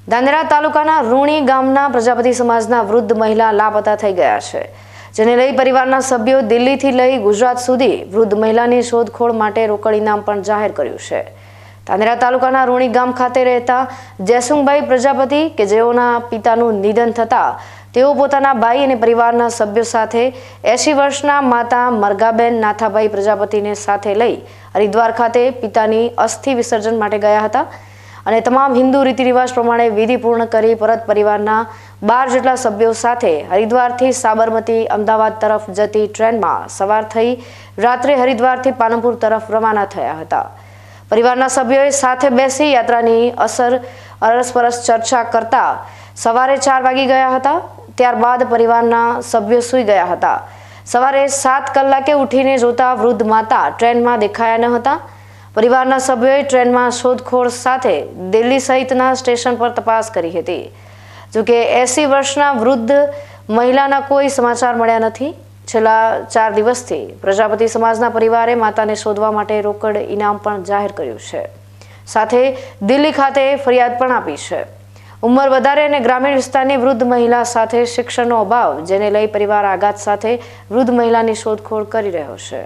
ધાનેરા તાલુકાના રૂણી ગામના પ્રજાપતિ સમાજના વૃદ્ધ મહિલા લાપતા થઈ ગયા છે, જેને લઈ પરિવારના સભ્યો દિલ્હીથી લઈ ગુજરાત સુધી વૃદ્ધ મહિલાની શોધખોળ માટે રોકડ ઇનામ પણ જાહેર કર્યું છે। ધાનેરા તાલુકાના રૂણી ગામ ખાતે રહેતા જયસુંગભાઈ પ્રજાપતિ કે જેઓના પિતાનું નિધન થતા તેઓ પોતાના ભાઈ અને પરિવારના સભ્યો સાથે 80 વર્ષના માતા મરગાબેન નાથાભાઈ પ્રજાપતિને સાથે લઈ હરિદ્વાર ખાતે પિતાની અસ્થિ વિસર્જન માટે ગયા હતા અને તમામ હિન્દુ રીતિરિવાજ પ્રમાણે વિધિ પૂર્ણ કરી પરત પરિવારના 12 જેટલા સભ્યો સાથે હરિદ્વારથી સાબરમતી અમદાવાદ તરફ જતી ટ્રેનમાં સવાર થઈ રાત્રે હરિદ્વારથી પાલનપુર તરફ રવાના થયા હતા। પરિવારના સભ્યોએ સાથે બેસી યાત્રાની અરસપરસ ચર્ચા કરતા સવારે 4 વાગી ગયા હતા। ત્યારબાદ પરિવારના સભ્યો સૂઈ ગયા હતા। સવારે 7 કલાકે ઉઠીને જોતા વૃદ્ધ માતા ટ્રેનમાં દેખાયા ન હતા। પરિવારના સભ્યોએ ટ્રેનમાં શોધખોળ સાથે દિલ્હી સહિતના સ્ટેશન પર તપાસ કરી હતી। જોકે 80 વર્ષના વૃદ્ધ મહિલાના કોઈ સમાચાર મળ્યા નથી। છેલ્લા 4 દિવસથી પ્રજાપતિ સમાજના પરિવારે માતાને શોધવા માટે રોકડ ઇનામ પણ જાહેર કર્યું છે, સાથે દિલ્હી ખાતે ફરિયાદ પણ આપી છે। ઉંમર વધારે અને ગ્રામીણ વિસ્તારની વૃદ્ધ મહિલા સાથે શિક્ષણનો અભાવ, જેને લઈ પરિવાર આઘાત સાથે વૃદ્ધ મહિલાની શોધખોળ કરી રહ્યો છે।